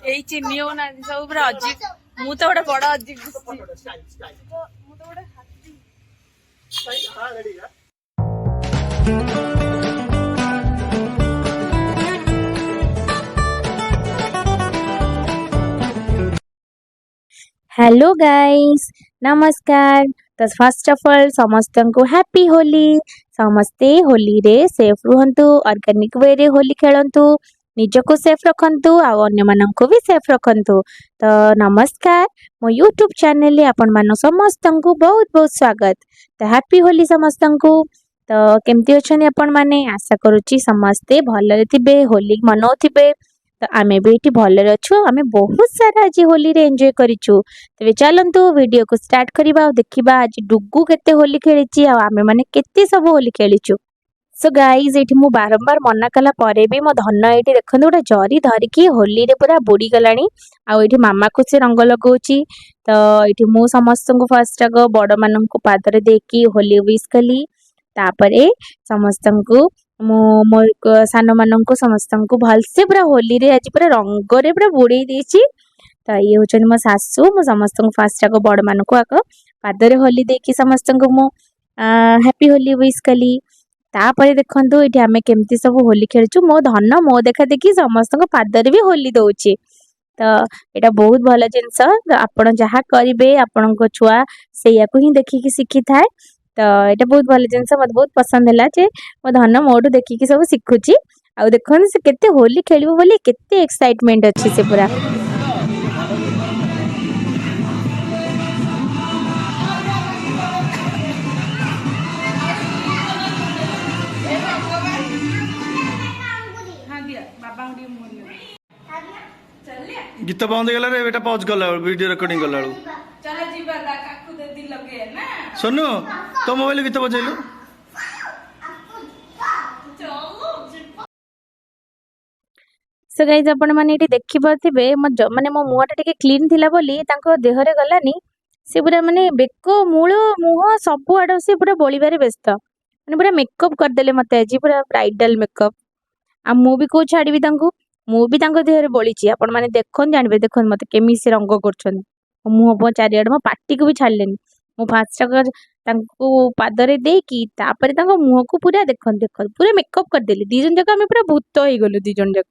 यही चिन्ह होना सब पूरा अजीब मु तो गोटे बड़ अजीब हेलो गाइस नमस्कार। तो फर्स्ट ऑफ ऑल समस्त को हैप्पी होली। समस्ते होली रे सेफ रुहंतु, ऑर्गेनिक वे रे होली खेलंतु, निजको सेफ रखंतु आ अन्य माननको भी सेफ रखंतु। तो नमस्कार मो यूट्यूब चैनल रे आपण मानो समस्त को बहुत बहुत स्वागत। तो हैप्पी होली समस्त को। तो केमती अछन आपण माने, आशा करूची समस्ते भलरे थिबे, होली मनाउथिबे। तो आमे भी ये भलरे अच्छु, आमे बहुत सारा आज होली रे एंजॉय करिछु। तेरे चलंतु वीडियो को स्टार्ट करिबा और देखिबा आज डुगु केते होली खेलिची आ आमे माने केते सब होली खेलिछु। सो गाइस एठी मु बारंबार मना कला परे भी मो धन एठी देखंतु गोटे जरी धरिकी होली रे पूरा बुड़ी गलानी। आ एठी मामा को से रंग लगौची। तो एठी मु समस्त को फर्स्ट आग बड़ मानन को पादरे देकी होली विश कली। तापरे समस्त को मोर सान मान को समस्त को भलसे पूरा होली रे आज पूरा रंग रे पूरा बुड़े देछि। तो ये हूँ मो सासू, मो समस्त को फास्ट आग बड़ मान को आग पादरे होली देकी समस्त को मो हैप्पी होली विश कली। तापर देखंतु एठी आमे केमती सब होली खेलछु। मो धन मो देखा देखी समस्त को पादरे भी होली दउछि। तो एटा बहुत भल जिनस। आपण जहा करिवे आपण को छुआ सेया को ही देखि कि सिखि थाए। तो एटा बहुत भल जिनस, मत बहुत पसंद हैला जे मो धन मोटू देखि कि सब सिखुछि। आ देखन से केते होली खेलिबो बोली केते एक्साइटमेंट अछि से पूरा। गीत बंद गला रे बेटा, पॉज गला वीडियो रिकॉर्डिंग गला चलो जीवा काकू दे दिल लगे ना सुनु तो मोबाइल गीत बजेलु। सो गाइस आपण माने एटी देखि पाथिबे माने मो मुहाटा टिके क्लीन थिला बोली तांको देहरे गलानी। से पूरा माने बेको मूळ मुह सब आड़ से पूरा बोलिबारे व्यस्त। माने पूरा मेकअप कर देले मते आज पूरा ब्राइडल मेकअप। आ मु भी को छाड़ीबी तांको, मु भी तांको देहरे बोलिची। आपण माने देखन जानबे, देखन मते केमी से रंग करछन। मुह पो चारियाड मो पार्टी को भी छाड़लेनी। मो फास्ट अगर तांको पादरे देकी तापरे तांको मुह को पूरा देखन देखन पूरा मेकअप कर देली। दी जन जका हमें पूरा भूत होई गलो दी जन जका।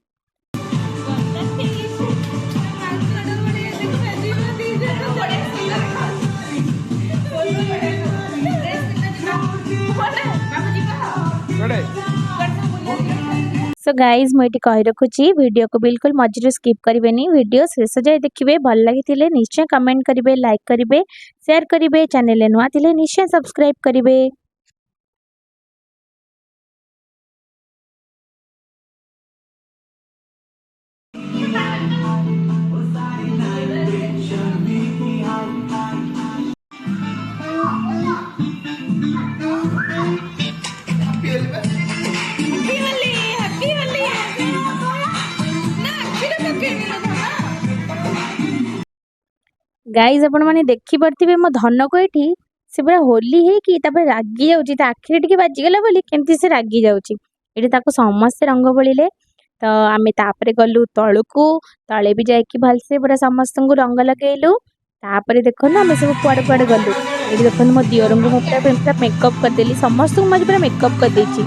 सो गाइज मुझे कही रखुची वीडियो को बिल्कुल मझे स्किप करेंगे। वीडियो शेष जाए देखिए, भल लगी निश्चय कमेंट करेंगे, लाइक करेंगे, शेयर करेंगे, चैनल नुआ थिले निश्चय सब्सक्राइब करेंगे। गाइज आपण माने देखि परथिबे मो धन को एठी से पूरा होली है कि तापर रागी जाउची, ता आखिरे टिके बाजी गेला बोली केमती से रागी जाउची। एठी ताको समस्त रंग बोलिले। तो आमे तापरे गलु तळुकु, तळे भी जाय कि भलसे पूरा समस्त को रंग लगेलु। तापरे देखो ना आमे सब कुआडे कुआडे गलु। एठी देखो मो दियोरंग मो पूरा मेकअप कर देली, समस्त को मज पूरा मेकअप कर देची।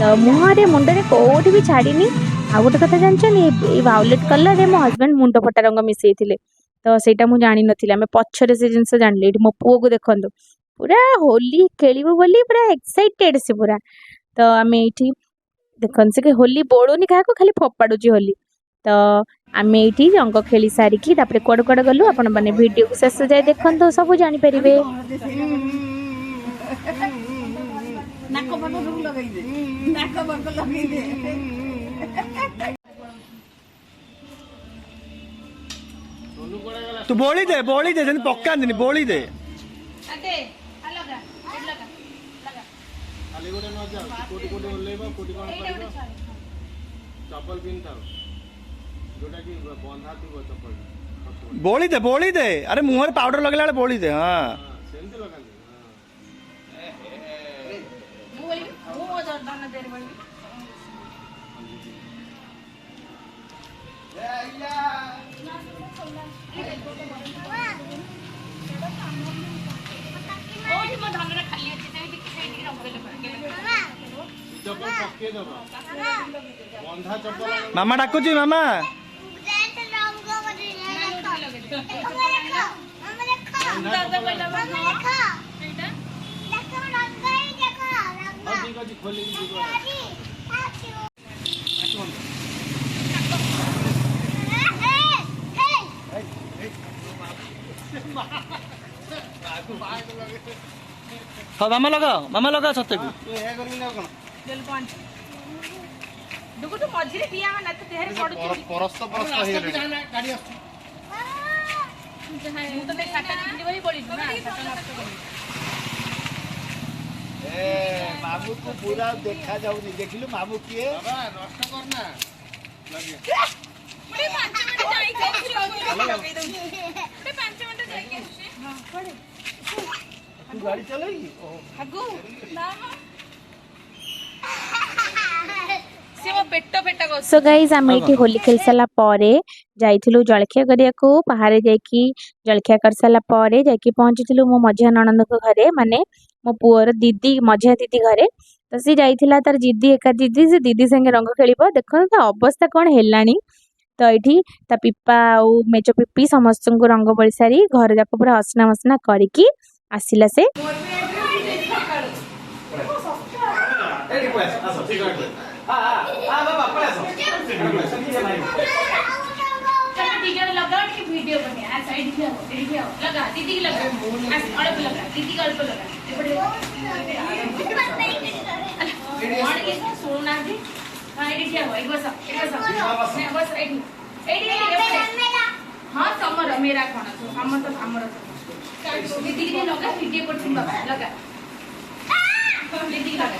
तो मुहारे मुंडरे कोठी भी छाड़ीनी। आ गोटे कथा जानछनी, ए वायलेट कलर रे मो हस्बैंड मुंड फटा रंग मिसेइथिले। तो सेटा मु जानि नथिला, मैं पछरे से जिंस जानले। एठी मो पुओ को देखंदो पूरा होली खेलिबो बोली पूरा एक्साइटेड से पूरा। तो आमे एठी देखन से के होली बोलुनी काहा को, खाली फोपाडुची होली। तो आमे एठी रंग खेली सारी की तापरे कोड कोड गलु। आपण माने वीडियो को शेष जाय देखंतो सब जानि परिबे। नाको बको लगाई दे, नाको बको लगाई दे। तू बोली दे जन पक्का नहीं बोली दे। अटे अलगा लगा लगा खाली गोटे न जा कोटी कोटी ओलेबा कोटी कोन करबा चप्पल पिनता जोटा की बंधा थी चप्पल बोली दे। अरे मुंह रे पाउडर लगला वाले बोली दे। हां सेंती लगा दे। मु बोली मु दाना देर बोली चप्पल पके दबा बंधा चप्पल मामा डाकुची मामा ठीक अछि खोली की जीव हाँ मामा लगा सत्य को तू हे करबी ना कोन दुगु तो मझिरे पिया ना तो देहरे पडुची परस्त हे रे गाड़ी आछी मु तो खाटा निकली बही बोली ना खाटा नष्ट करी ए मामू को पूरा देखा जाऊनी देखिलु मामू किए बाबा नष्ट करना लगे मुझे 5 मिनट जाई के लगे दउची मुझे 5 मिनट जाई के हां पड़े तू गाड़ी चलेगी हगु ना से वो पेट को सो गाइज आम ये होली खेल सारा पर जाइलु जलखिया करिया बाहर जाकि जलखिया कर सारा पर जाकि पहुँचीलु मो मझिया ननंद घरे माने मो पुअर दीदी मझिया दीदी घरे तो सी जाइथिला तार दीदी एका दीदी से दीदी संगे रंग खेल देखो ता अवस्था कौन हेलानी तो ये ता पिपा आउ मेच पिपी समस्त को रंग बोली सारी घर जाक पूरा असना मसना करके आसिला से वीडियो बने आ साइड लगा दीदी लगा अड़प लगा दीदी अड़प लगा सुना बस हाँ तमर मेरा कौन तो दीदी लगा वीडियो कर लगा दीदी लगा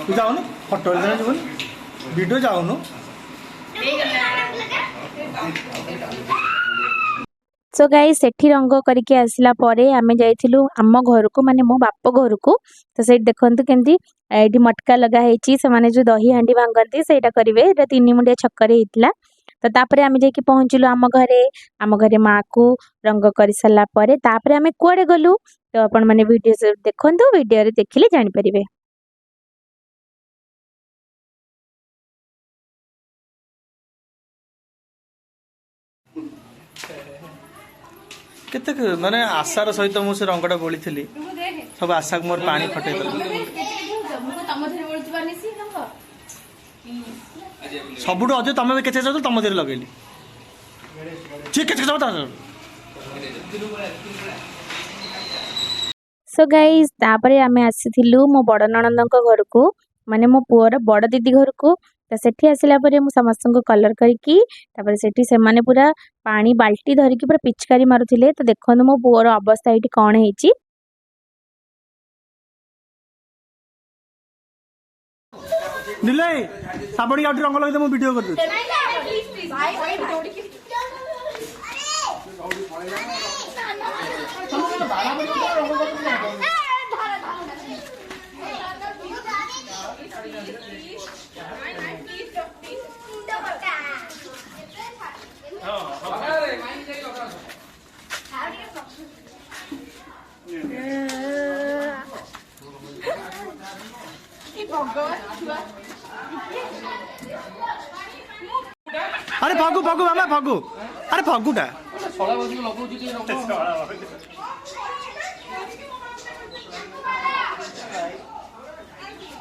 तू जाऊनु फोटो जीवन वीडियो जाऊनु सो गाइस सेठी रंग करके आसला परे आमे जाइथिलु आम घर को माने मो बाप घर को तो सेठ देखंतु केंती एठी मटका लगा हेची से माने जो दही हांडी भांगंती सेटा करिवे एटा 3 मुंडिया छक्कर हेतला तो तापरे आमे जाके पहुंचलु आम घरे माँ को रंग कर सारा परे तापरे आमे कुआडे गलु तो आपण माने वीडियो देखंतु वीडियो रे देखिले जानि परिबे। केते माने आशार सहित मु से रंगटा बोली थी सब आशा को मोर पानी फटे सबुठ अधिक तुम केचे चाहत तुम देर लगेली ठीक केचे चाहत सो गाइस तापरे आमे आसीथिलु मो बड़ ननंद घर को माने मो पुअर बड़ दीदी घर को तो सेठी आसिला परे मु समस्त को कलर करकी तापरे सेठी से माने पूरा पानी बाल्टी धरिकी पूरा पिचकारी मारुथिले तो देखो मो पुअर अवस्था एठी कौन हेची निले साबड़ी आउट रंग लगे मु वीडियो कर दे अरे फागु फागु मामा फागु अरे फागुटा सळा बसी लगौची ती रंग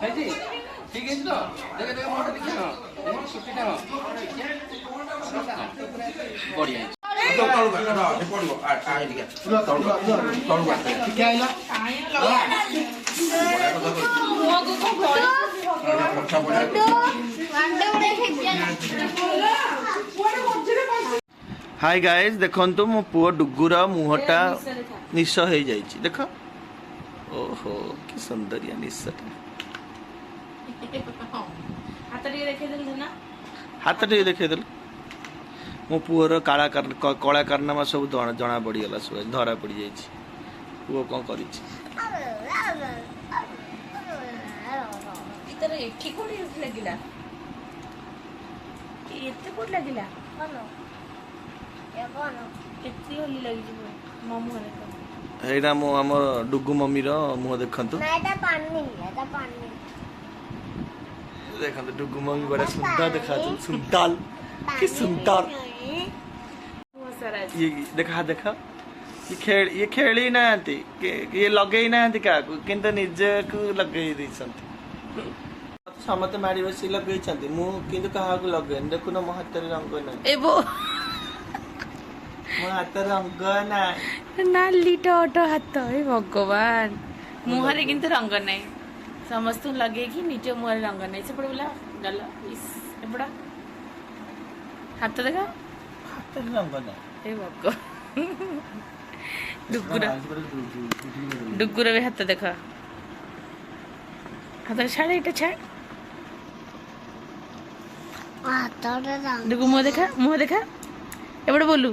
है जी ठीक है तो देखे देखे मोटा दिखे ना देखो छुट्टीटा बढ़िया तो तळु का ना हे पडियो आ एदिके पूरा तळु का ठीक आइला हाय गाइस देखंतु मो पुओ डुगुरा मुहटा निश हो जाई देख ओहो कि सुंदरिया निशटा हाथ टे देखे देल मो पुओर कला कारनामा सब जना पड़गला सब धरा पड़ जाइए पुओ कौन करिछि इतर एठी कोडी लागिला एते कोड लागिला एती होली लगी जिवो मामू हने एइना मो हमर डुगु मम्मी रो मुह देखंतु देखंतु डुगु मम्मी बड़ा सुंदर देखातु सुंदर कि सुंदर बहुत सारा ये देखा ये खेली नांती ये लगेई नांती का किंतु निजे को लगेई दैछंती समते माडी बसी लगेई छंती मु किंतु कहा को लगे देखु न मो हाथ रे रंग नै एबो मो हाथ रंग नै नाली टोटो हाथ हे भगवान मुहरे किंतु रंग नै समस्त लगे कि निज मुहरे रंग नै से पड़े बोला गल इस एबड़ा हाथ देखा हाथ रंग नै हे भगवान डुगुर भी हाथ देखा हाथ छाड़ एटा छाड़ डुगु मुह देखा एबड़े बोलू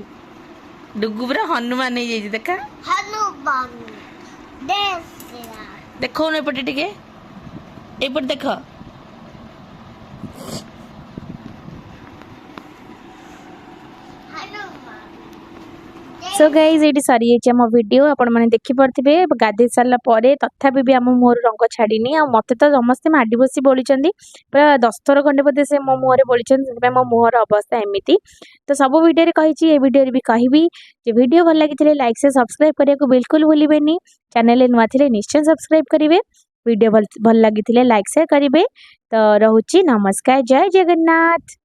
डुगु पूरा हनुमान नहीं जाइए देखा देखो न एपटे टिके एपटे देख सो गाइज ये सरी आम वीडियो आपण मैंने देखिपे गाधे सारा पर तथापि भी आम मुहर रंग छाड़नी आ मत तो समस्ते माडी बसी बोली पूरा 10 थर खंडे बोधे से मो मुहर बोली मो मुहर अवस्था एमती तो सब वीडियो कही ये वीडियो भी कहबी जो वीडियो भल लगी लाइक से सब्सक्राइब करने को बिल्कुल भूलें चैनल नुआ थे निश्चय सब्सक्राइब करेंगे वीडियो भल लगी लाइक शेयर करेंगे तो रोची नमस्कार जय जगन्नाथ।